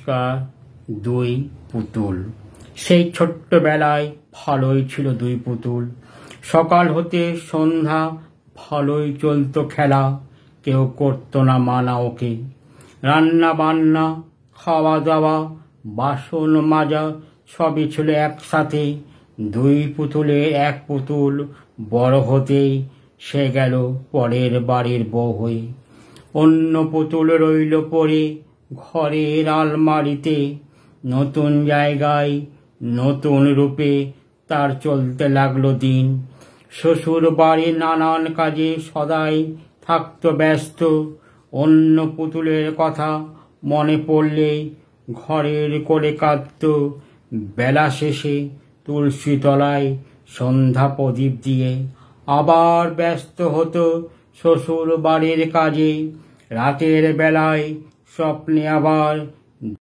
নমস্কার। দুই পুতুল। সেই ছোট্টবেলায় ভালোই ছিল দুই পুতুল। সকাল হতে সন্ধ্যা ভালোই চলতো খেলা, কেউ করতো না মানা ওকে। রান্না বান্না, খাওয়া দাওয়া, বাসন মাজা সবই ছিল একসাথে। দুই পুতুলের এক পুতুল বড় হতেই সে গেল পরের বাড়ির বউ হয়ে। অন্য পুতুল রইল পড়ে ঘরের আলমারিতে। নতুন জায়গায় নতুন রূপে তার চলতে লাগলো দিন। শ্বশুর বাড়ির নানান কাজে সদাই থাকতো ব্যস্ত। অন্য পুতুলের কথা মনে পড়লেই ঘরের কোলে কাঁদত। বেলা শেষে তুলসী তলায় সন্ধ্যা প্রদীপ দিয়ে আবার ব্যস্ত হতো শ্বশুর বাড়ির কাজে। রাতের বেলায় স্বপ্নে আবার